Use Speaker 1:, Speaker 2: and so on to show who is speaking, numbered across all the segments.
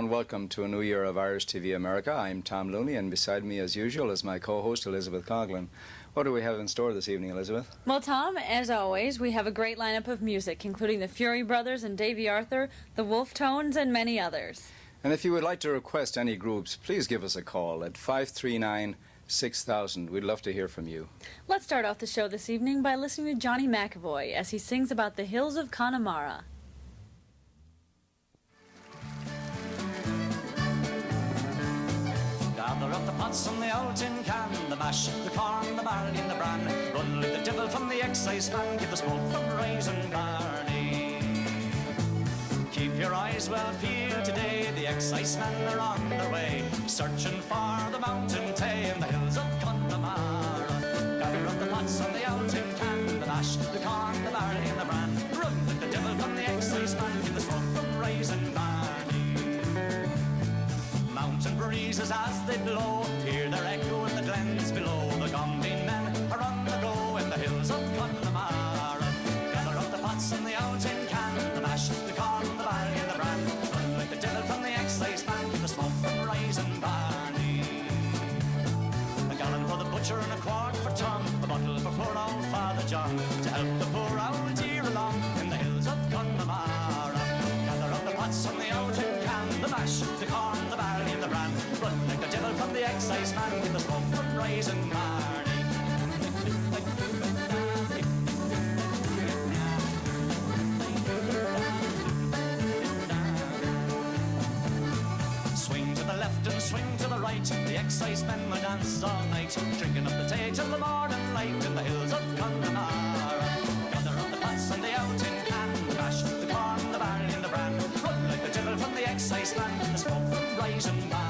Speaker 1: warm welcome to a new year of Irish TV America. I'm Tom Looney, and beside me, as usual, is my co-host, Elizabeth Coughlin. What do we have in store this evening, Elizabeth?
Speaker 2: Well, Tom, as always, we have a great lineup of music, including the Fury Brothers and Davy Arthur, the Wolf Tones, and many others.
Speaker 1: And if you would like to request any groups, please give us a call at 539-6000. We'd love to hear from you.
Speaker 2: Let's start off the show this evening by listening to Johnny McAvoy as he sings about the hills of Connemara.
Speaker 3: Gather up the pots from the old tin can, the mash, the corn, the barley and the bran. Run like the devil from the excise man, keep the smoke from rising barley. Keep your eyes well peeled today, the excise men are on their way, searching for the mountain tay in the hills of Connemara. Gather up the pots from the old tin can, the mash, the corn, the barley and the bran. Run like the devil from the excise man, keep the smoke from rising barley. Mountain breezes as they blow, hear their echo in the glens below. The Gombe men are on the go in the hills of Connemara. Gather up the pots and the old tin can, the mash, the corn, the barley and the bran. Run like the devil from the excise man, keep the smoke from rising barley. A gallon for the butcher and a quart for Tom, a bottle for poor old Father John, to help the poor old dear along in the hills of Connemara. Gather up the pots and the old tin can, the mash, the corn, the barley and the bran. Run like the devil from the excise man, with the smoke from rising barley. Swing to the left and swing to the right, the excise men will dance all night, drinking up the tay till the morning light in the hills of Connemara. Gather up the pots and the old tin can, the mash, the corn, the barley and the bran. Run like the devil from the excise man, the smoke from rising barley.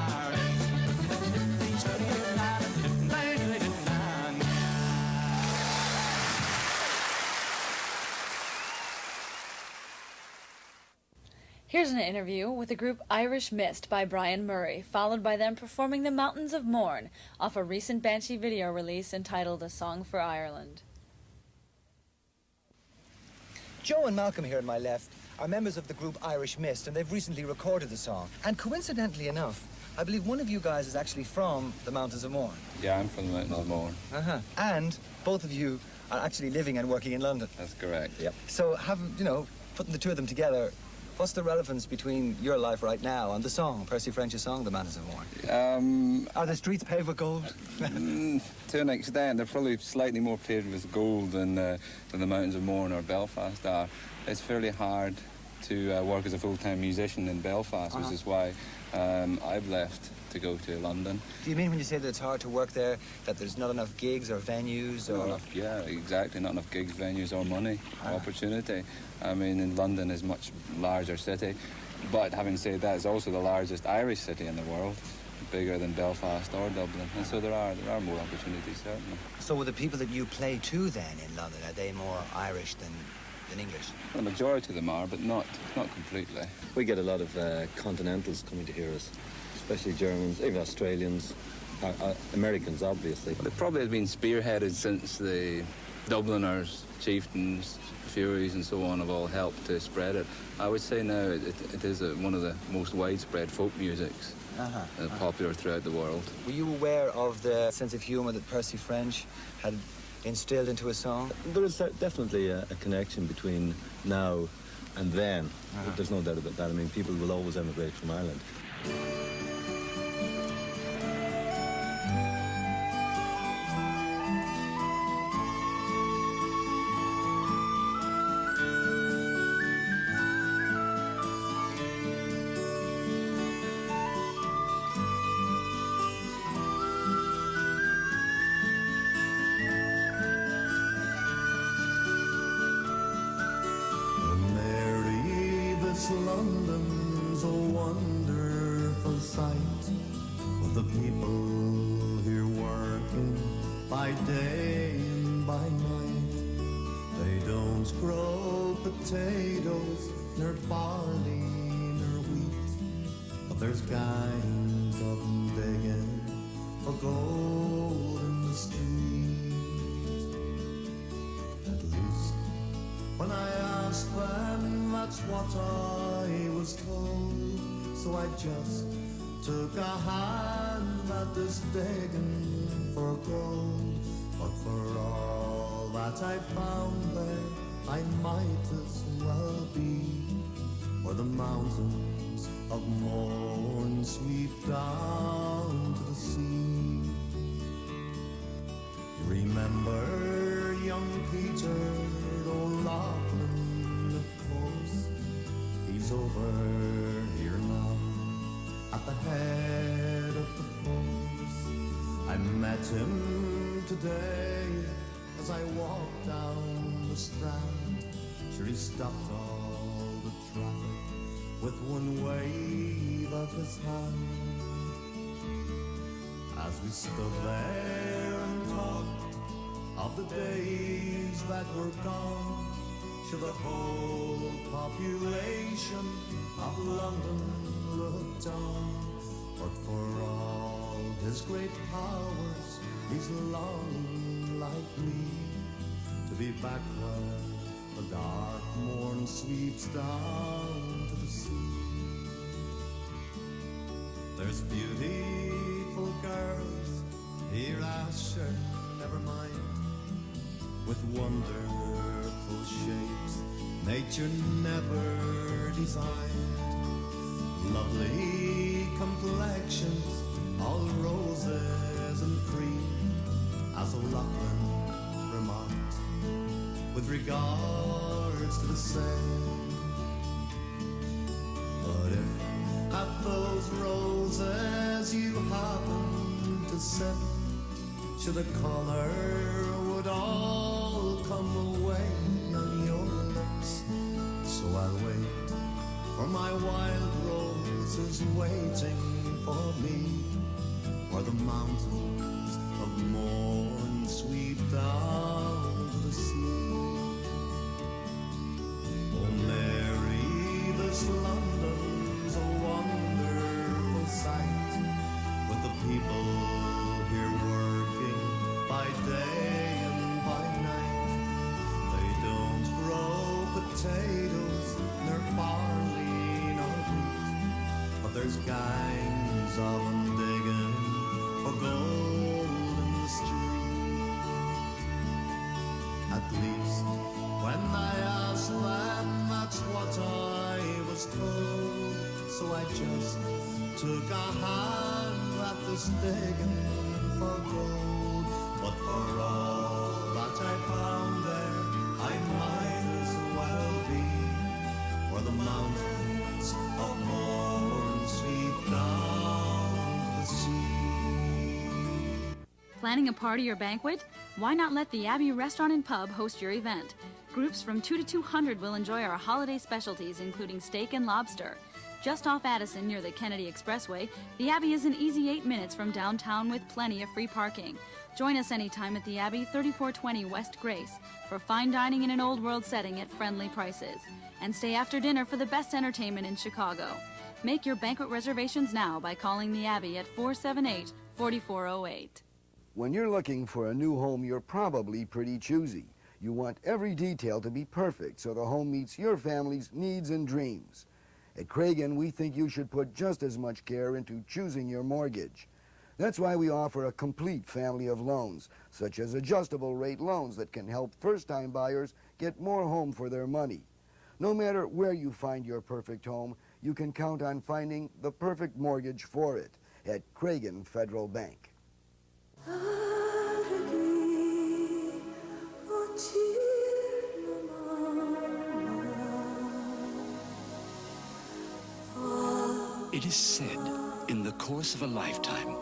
Speaker 2: Here's an interview with the group Irish Mist by Brian Murray, followed by them performing The Mountains of Mourne off a recent Banshee video release entitled A Song for Ireland.
Speaker 4: Joe and Malcolm here on my left are members of the group Irish Mist, and they've recently recorded the song. And coincidentally enough, I believe one of you guys is actually from the Mountains of Mourne.
Speaker 5: Yeah, I'm from the Mountains of Mourne.
Speaker 4: And both of you are actually living and working in London.
Speaker 5: That's correct.
Speaker 4: Yep. So, putting the two of them together, what's the relevance between your life right now and the song, Percy French's song, The Mountains of Mourne? Are the streets paved with gold?
Speaker 5: To an extent, they're probably slightly more paved with gold than the Mountains of Mourne or Belfast are. It's fairly hard to work as a full-time musician in Belfast, which is why I've left to go to London.
Speaker 4: Do you mean when you say that it's hard to work there, that there's not enough gigs or venues?
Speaker 5: Yeah, exactly. Not enough gigs, venues or money, opportunity. I mean, in London is a much larger city. But having said that, it's also the largest Irish city in the world, bigger than Belfast or Dublin. And so there are more opportunities, certainly.
Speaker 4: So the people that you play to then in London, are they more Irish than English?
Speaker 5: Well, the majority of them are, but not completely.
Speaker 6: We get a lot of continentals coming to hear us, especially Germans, even Australians, Americans, obviously.
Speaker 5: Well, it probably has been spearheaded since the Dubliners, chieftains, Furies and so on have all helped to spread it. I would say now it is one of the most widespread folk musics popular throughout the world.
Speaker 4: Were you aware of the sense of humour that Percy French had instilled into a song?
Speaker 6: There is definitely a connection between now and then. There's no doubt about that. I mean, people will always emigrate from Ireland.
Speaker 7: London's a wonderful sight, with the people here working by day and by night. They don't grow potatoes, nor barley, nor wheat, but there's gangs of them digging for gold in the street. At least when I asked them, that's what I was told. so I just took a hand at this digging for gold. But for all that I found there, I might as well be where the mountains of morn sweep down to the sea. Remember young Peter O'Loughlin, of course. He's over here now at the head of the force. I met him today as I walked down the Strand. Sure, he stopped all the traffic with one wave of his hand. As we stood there and talked of the days that were gone, sure the whole population of London looked on. But for all his great powers, he's longing like me to be back where the dark morn sweeps down to the sea. There's beautiful girls here, Asher, never mind, with wonderful shapes nature never designed. Lovely complexions, all roses and cream, as O'Loughlin remarked, with regards to the same. But if at those roses you happen to sip, should the color would all come away on your lips. So I'll wait for my wild roses waiting for me, where the mountains of morn sweep down to the sea. Oh Mary, this London's a wonderful sight, with the people here working by day and by night. They don't grow potatoes nor barley nor wheat, but there's gangs of them digging for gold in the street. At least when I asked them, that's what I was told. So I just took a hand at this digging for gold. But for all that I found there, I might as well be where the mountains of morn sweep down the sea.
Speaker 2: Planning a party or banquet? Why not let the Abbey Restaurant and Pub host your event? Groups from 2 to 200 will enjoy our holiday specialties, including steak and lobster. Just off Addison near the Kennedy Expressway, the Abbey is an easy 8 minutes from downtown with plenty of free parking. Join us anytime at the Abbey, 3420 West Grace, for fine dining in an old world setting at friendly prices. And stay after dinner for the best entertainment in Chicago. Make your banquet reservations now by calling the Abbey at 478-4408.
Speaker 8: When you're looking for a new home, you're probably pretty choosy. You want every detail to be perfect so the home meets your family's needs and dreams. At Cragen, we think you should put just as much care into choosing your mortgage. That's why we offer a complete family of loans, such as adjustable rate loans that can help first-time buyers get more home for their money. No matter where you find your perfect home, you can count on finding the perfect mortgage for it at Cragen Federal Bank.
Speaker 9: It is said, in the course of a lifetime,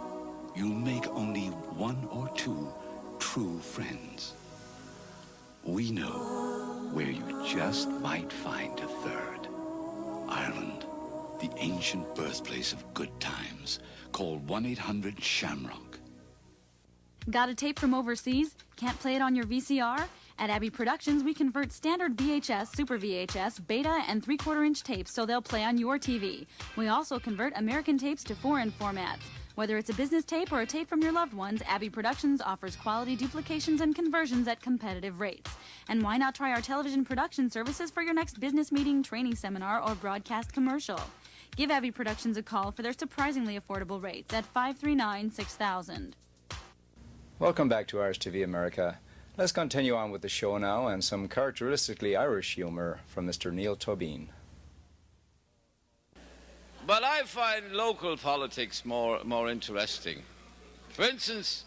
Speaker 9: you make only one or two true friends. We know where you just might find a third. Ireland, the ancient birthplace of good times. Call 1-800-SHAMROCK.
Speaker 2: Got a tape from overseas? Can't play it on your VCR? At Abbey Productions, we convert standard VHS, Super VHS, Beta, and 3/4-inch tapes so they'll play on your TV. We also convert American tapes to foreign formats. Whether it's a business tape or a tape from your loved ones, Abbey Productions offers quality duplications and conversions at competitive rates. And why not try our television production services for your next business meeting, training seminar, or broadcast commercial? Give Abbey Productions a call for their surprisingly affordable rates at 539-6000.
Speaker 1: Welcome back to Irish TV America. Let's continue on with the show now and some characteristically Irish humour from Mr. Neil Tobin.
Speaker 10: But I find local politics more interesting. For instance,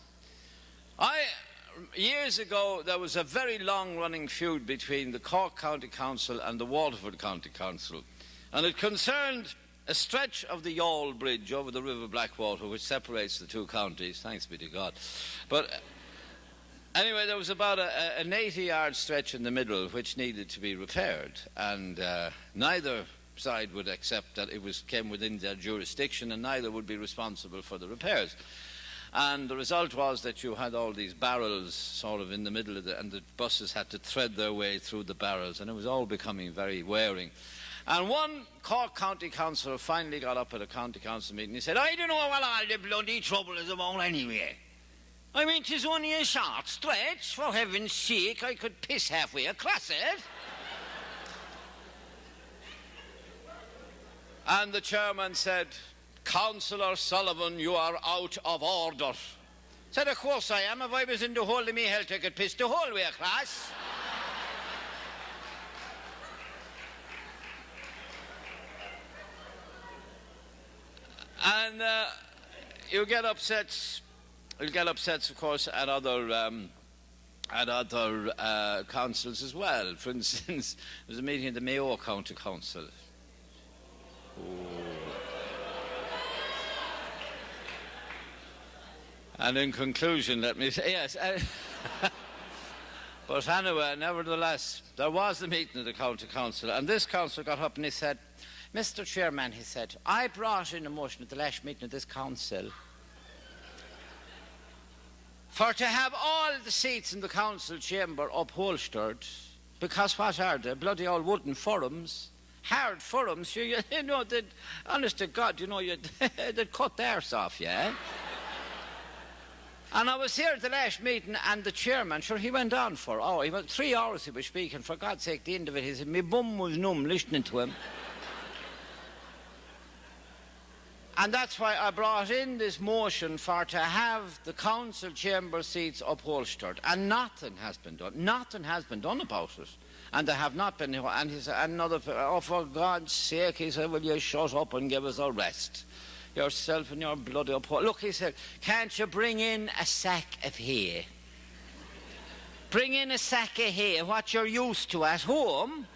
Speaker 10: years ago there was a very long-running feud between the Cork County Council and the Waterford County Council, and it concerned a stretch of the Yawl Bridge over the River Blackwater, which separates the two counties, thanks be to God. But anyway, there was about an 80-yard stretch in the middle which needed to be repaired, and neither side would accept that it came within their jurisdiction, and neither would be responsible for the repairs. And the result was that you had all these barrels sort of in the middle of and the buses had to thread their way through the barrels, and it was all becoming very wearing. And one Cork County Councillor finally got up at a County Council meeting. He said, "I don't know what all the bloody trouble is about anyway. I mean, 'tis only a short stretch. For heaven's sake, I could piss halfway across it." And the chairman said, "Councillor Sullivan, you are out of order." Said, "Of course I am. If I was in the whole of me health, I could piss the whole way across." And you get upsets. You'll get upsets, of course, at other councils as well. For instance, there was a meeting at the Mayo County Council. And in conclusion, let me say, yes. But anyway, nevertheless, there was a meeting of the County Council, and this councillor got up and he said, "Mr. Chairman," he said, "I brought in a motion at the last meeting of this council for to have all the seats in the council chamber upholstered, because what are they? Bloody old wooden forums. Hard forums, you know, honest to God, you know, they'd cut the arse off, yeah? And I was here at the last meeting, and the chairman, sure, he went on for, 3 hours he was speaking. For God's sake, the end of it, he said, my bum was numb listening to him. And that's why I brought in this motion for to have the council chamber seats upholstered. And nothing has been done. Nothing has been done about it. And there have not been. And he said, another, "Oh, for God's sake," he said, "will you shut up and give us a rest? Yourself and your bloody uphold." Look, he said, "Can't you bring in a sack of hay? Bring in a sack of hay, what you're used to at home.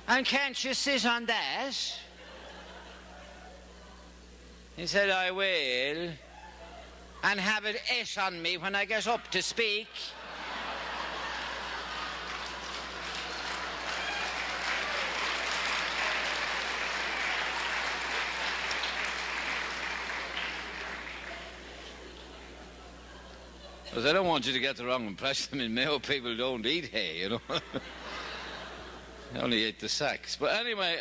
Speaker 10: And can't you sit on that?" He said, "I will. And have it et on me when I get up to speak." Because I don't want you to get the wrong impression. I mean, Mayo people don't eat hay, you know. They only eat the sacks. But anyway,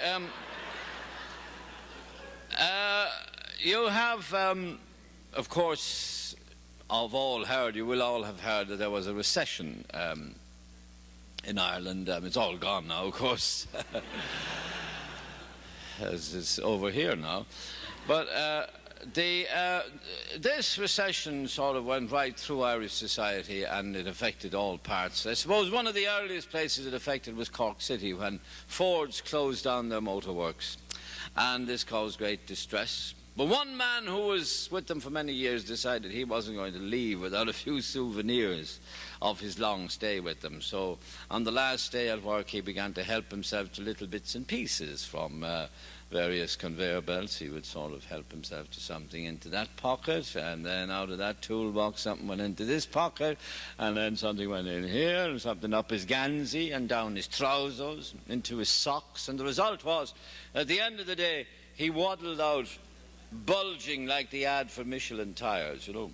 Speaker 10: you have, of course, you will all have heard that there was a recession in Ireland. It's all gone now, of course, as it's over here now. But this recession sort of went right through Irish society, and it affected all parts. I suppose one of the earliest places it affected was Cork City, when Ford's closed down their motorworks, and this caused great distress. But one man who was with them for many years decided he wasn't going to leave without a few souvenirs of his long stay with them. So on the last day at work, he began to help himself to little bits and pieces from various conveyor belts. He would sort of help himself to something into that pocket, and then out of that toolbox something went into this pocket, and then something went in here, and something up his gansy and down his trousers, into his socks. And the result was, at the end of the day, he waddled out bulging like the ad for Michelin tires, you know.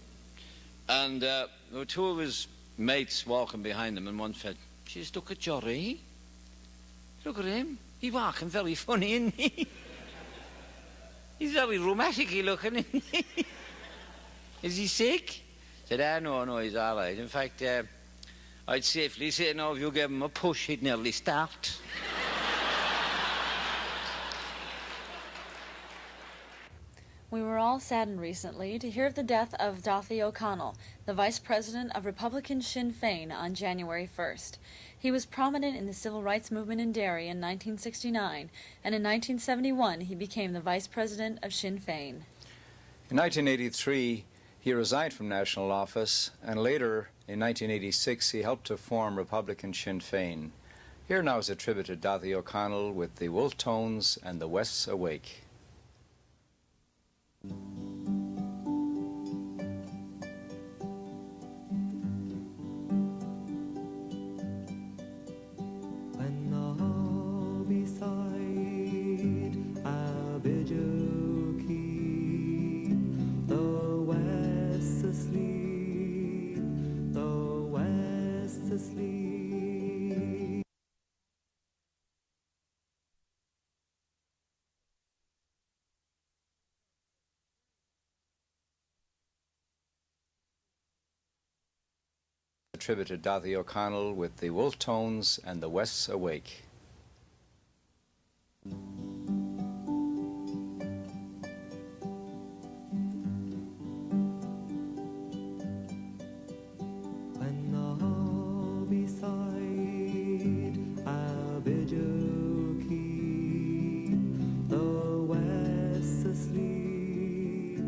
Speaker 10: And there were two of his mates walking behind him, and one said, "Jeez, look at Jory. Look at him. He's walking very funny, isn't he? He's very rheumatic-y looking, isn't he? Is he sick?" I said, no, he's all right. In fact, I'd safely say, no, if you gave him a push, he'd nearly start."
Speaker 2: We were all saddened recently to hear of the death of Dorothy O'Connell, the Vice President of Republican Sinn Féin, on January 1st. He was prominent in the civil rights movement in Derry in 1969, and in 1971 he became the Vice President of Sinn Féin.
Speaker 1: In 1983, he resigned from national office, and later, in 1986, he helped to form Republican Sinn Féin. Here now is a tribute to Dorothy O'Connell with the Wolf Tones and the West's Awake.
Speaker 7: When all beside abbey keep, the West's asleep, the West's asleep.
Speaker 1: A tribute to Dorothy O'Connell with the Wolf Tones and the West's Awake.
Speaker 7: When all beside abbey keep, the West's asleep,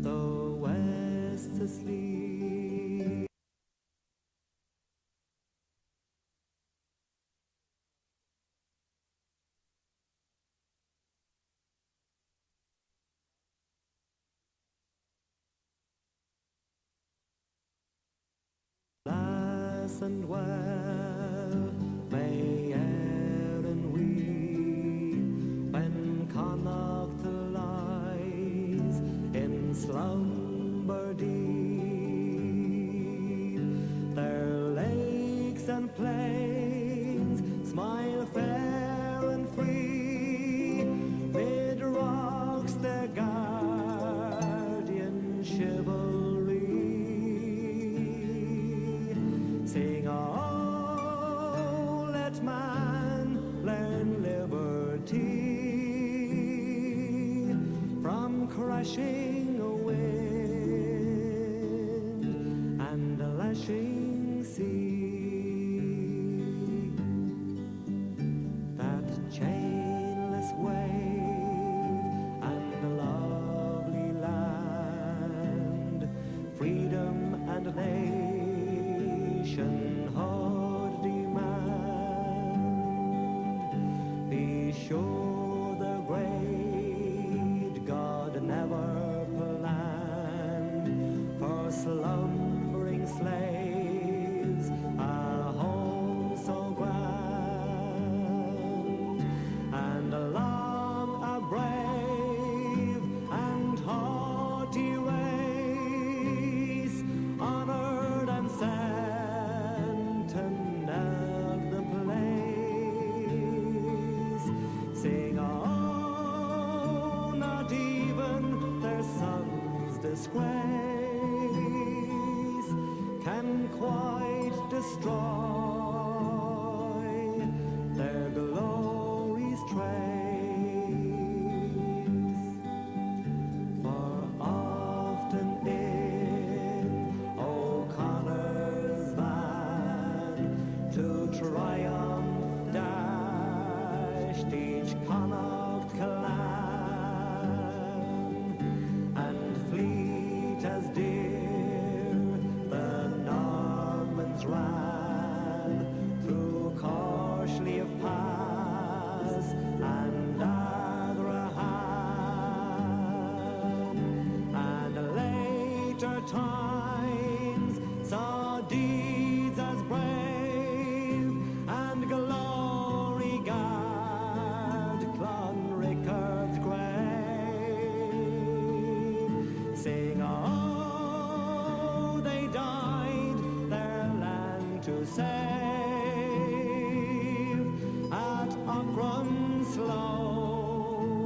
Speaker 7: the West's asleep. And well may Erin weep when Connacht lies in slumber deep. Their lakes and plains smile fair and free, mid rocks their guardian chivalry. Sing, oh, let man learn liberty from crashing wind and a lashing sea. That chainless wave and a lovely land, freedom and nationhood demand. Be sure the great God never planned for slumbering slaves a home so grand, and along a brave and haughty race, honored and sentineled the place. Sing, oh, not even their sons' disgrace can quite destroy their glory's trace. For often in O'Connor's van to triumph dashed each Connacht clan, and fleet as deer the Normans ran through Corshly of Pass and Adrahan, and later times saw deeds as brave and glory guard Clonrickard's grave. Sing, oh, they died their land to save at Aughrim slopes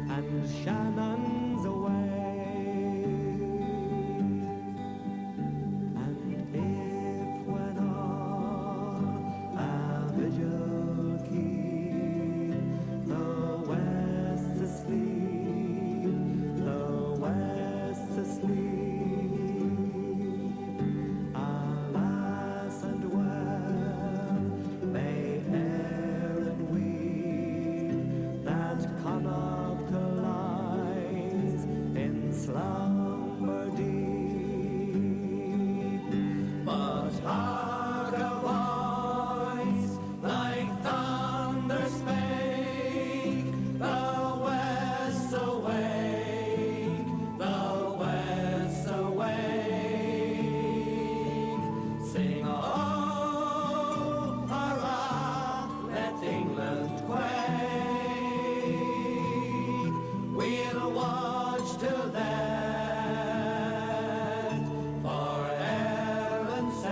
Speaker 7: and Shannon's away.
Speaker 3: let for Ireland's sake.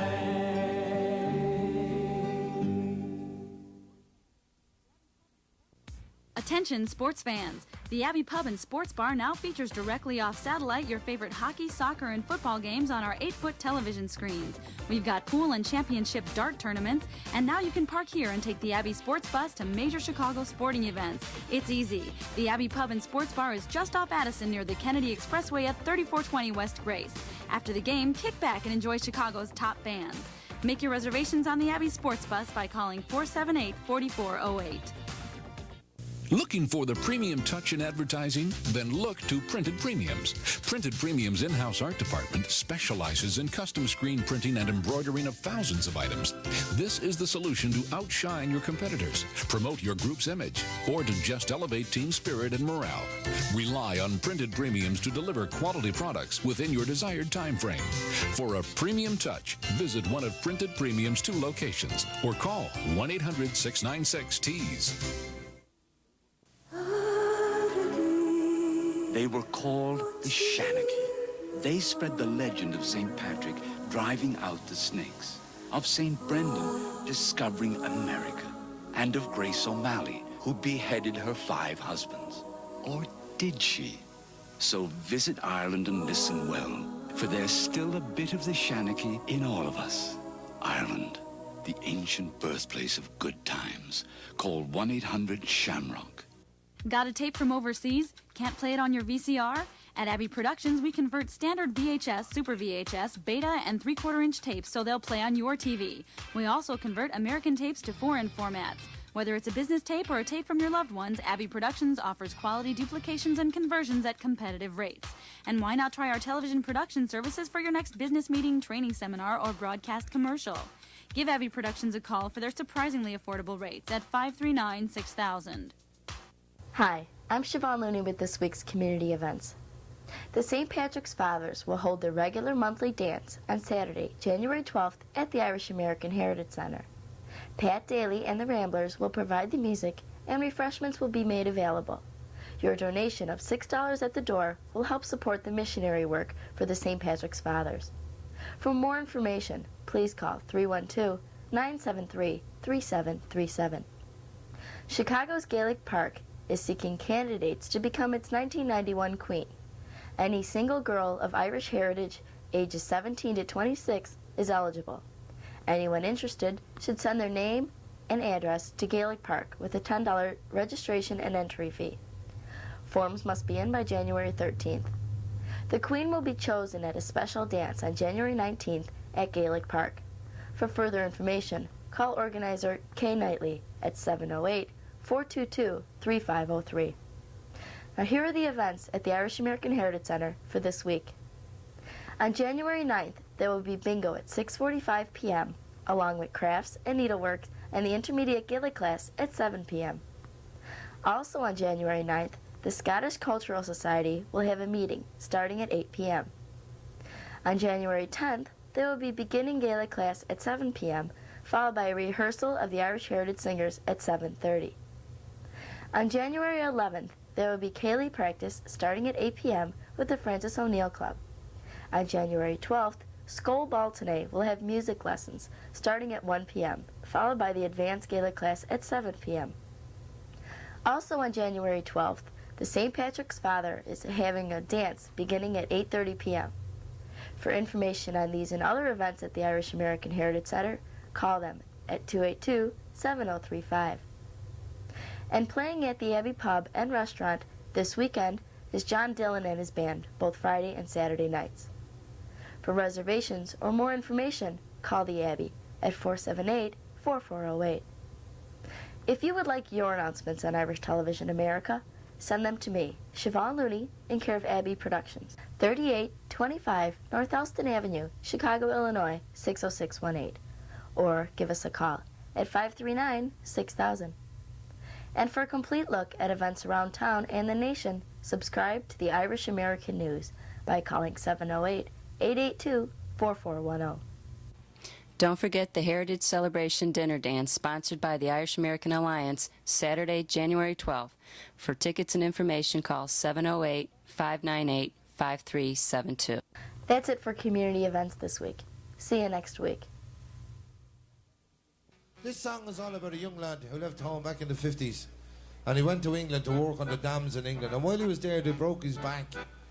Speaker 2: Attention sports fans! The Abbey Pub and Sports Bar now features directly off satellite your favorite hockey, soccer, and football games on our 8-foot television screens. We've got pool and championship dart tournaments, and now you can park here and take the Abbey Sports Bus to major Chicago sporting events. It's easy. The Abbey Pub and Sports Bar is just off Addison near the Kennedy Expressway at 3420 West Grace. After the game, kick back and enjoy Chicago's top bands. Make your reservations on the Abbey Sports Bus by calling 478-4408.
Speaker 11: Looking for the premium touch in advertising? Then look to Printed Premiums. Printed Premiums' in-house art department specializes in custom screen printing and embroidering of thousands of items. This is the solution to outshine your competitors, promote your group's image, or to just elevate team spirit and morale. Rely on Printed Premiums to deliver quality products within your desired time frame. For a premium touch, visit one of Printed Premiums' 2 locations or call 1-800-696-TEASE.
Speaker 9: They were called the Shanachie. They spread the legend of St. Patrick driving out the snakes, of St. Brendan discovering America, and of Grace O'Malley, who beheaded her 5 husbands. Or did she? So visit Ireland and listen well, for there's still a bit of the Shanachie in all of us. Ireland, the ancient birthplace of good times. Call 1-800-SHAMROCK.
Speaker 2: Got a tape from overseas? Can't play it on your VCR? At Abbey Productions, we convert standard VHS, Super VHS, Beta, and 3/4-inch tapes so they'll play on your TV. We also convert American tapes to foreign formats. Whether it's a business tape or a tape from your loved ones, Abbey Productions offers quality duplications and conversions at competitive rates. And why not try our television production services for your next business meeting, training seminar, or broadcast commercial? Give Abbey Productions a call for their surprisingly affordable rates at 539-6000.
Speaker 12: Hi, I'm Siobhan Looney with this week's community events. The St. Patrick's Fathers will hold their regular monthly dance on Saturday, January 12th at the Irish American Heritage Center. Pat Daly and the Ramblers will provide the music and refreshments will be made available. Your donation of $6 at the door will help support the missionary work for the St. Patrick's Fathers. For more information, please call 312-973-3737. Chicago's Gaelic Park is seeking candidates to become its 1991 queen. Any single girl of Irish heritage, ages 17 to 26, is eligible. Anyone interested should send their name and address to Gaelic Park with a $10 registration and entry fee. Forms must be in by January 13th. The queen will be chosen at a special dance on January 19th at Gaelic Park. For further information, call organizer Kay Knightley at 708-422-3503. Now here are the events at the Irish American Heritage Center for this week. On January 9th, there will be bingo at 6:45 p.m., along with crafts and needlework and the intermediate Gaelic class at 7 p.m. Also on January 9th, the Scottish Cultural Society will have a meeting starting at 8 p.m. On January 10th, there will be beginning Gaelic class at 7 p.m., followed by a rehearsal of the Irish Heritage Singers at 7:30. On January 11th, there will be Cayley practice starting at 8 p.m. with the Francis O'Neill Club. On January 12th, Skol Baltane will have music lessons starting at 1 p.m., followed by the advanced Gaelic class at 7 p.m. Also on January 12th, the St. Patrick's Father is having a dance beginning at 8:30 p.m. For information on these and other events at the Irish American Heritage Center, call them at 282-7035. And playing at the Abbey Pub and Restaurant this weekend is John Dillon and his band, both Friday and Saturday nights. For reservations or more information, call the Abbey at 478-4408. If you would like your announcements on Irish Television America, send them to me, Siobhan Looney, in care of Abbey Productions, 3825 North Elston Avenue, Chicago, Illinois, 60618. Or give us a call at 539-6000. And for a complete look at events around town and the nation, subscribe to the Irish American News by calling 708-882-4410.
Speaker 13: Don't forget the Heritage Celebration Dinner Dance sponsored by the Irish American Alliance, Saturday, January 12th. For tickets and information, call 708-598-5600. 5372.
Speaker 12: That's it for community events this week. See you next week.
Speaker 14: This song is all about a young lad who left home back in the 50s. And he went to England to work on the dams in England. And while he was there, they broke his back.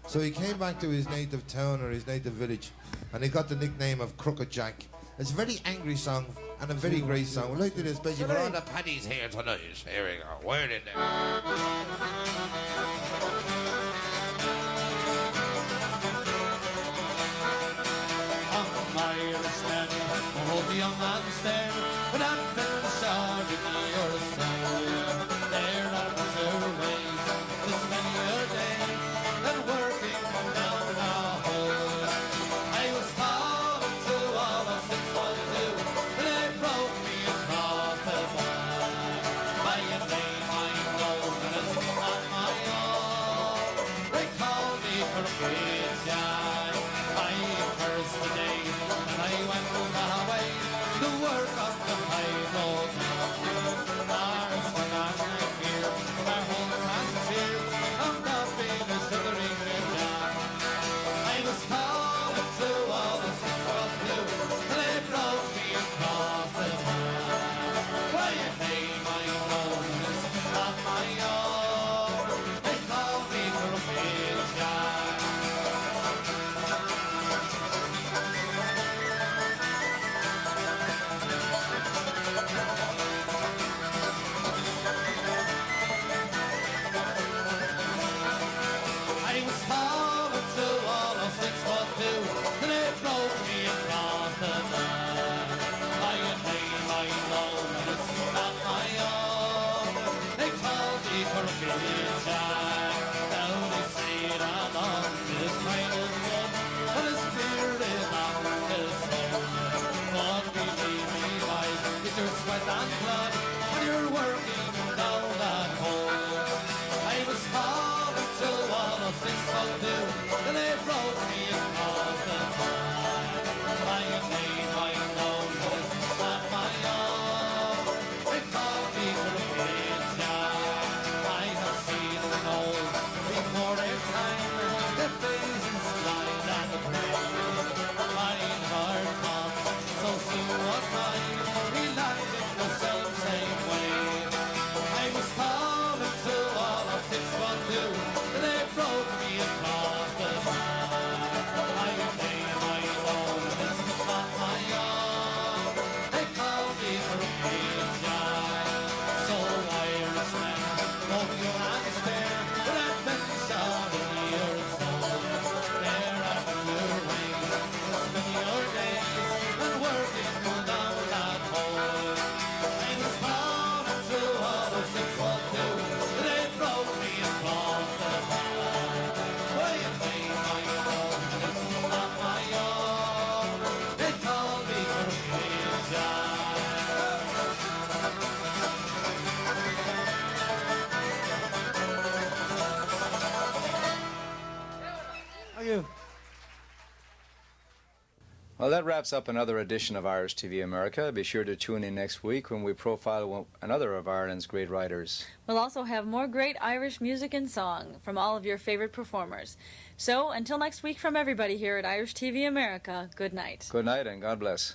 Speaker 14: So he came back to his native town or his native village. And he got the nickname of Crooked Jack. It's a very angry song and a very great song. We'd like to do this especially for all the paddies here tonight. Here we go. Word in there.
Speaker 3: Irishman, hold the young man's there, but I've been shot in your soul. There are two ways, this many a day, and working down a hole. I was falling to all of 612, and they broke me across the back. By a name I know, but it's not my own. They call me Crooked Jack. I cursed the day I went away to work on the high road. Ours when I'm here, our homes and cheers, I'm not being a shivering jack. I was falling to all the 612, and they broke me across the back. By a name I know is not my own, they call me Crooked Jack. Sweat and blood when you're working down that hole. I was falling to all of 612, and they broke me across the back. By a name I know is not my own, they call me Crooked Jack. I have seen them all before their time, their faces blind and brave. Mine heart top, so soon what mine, we landed the same way. I was falling to all of 612, and they broke me across the back. By a name I know is not my own, they call me Crooked Jack. So Irishman, hope you understand, but I've been shot in your soul. There are your ways, spend your days, and working down that hole. I was falling to all of 612, and they broke me across the back. By a name I know it's not my own, they call me Crooked Jack.
Speaker 14: Thank you.
Speaker 1: Well, that wraps up another edition of Irish TV America. Be sure to tune in next week when we profile another of Ireland's great writers.
Speaker 2: We'll also have more great Irish music and song from all of your favorite performers. So, until next week from everybody here at Irish TV America, good night.
Speaker 1: Good night and God bless.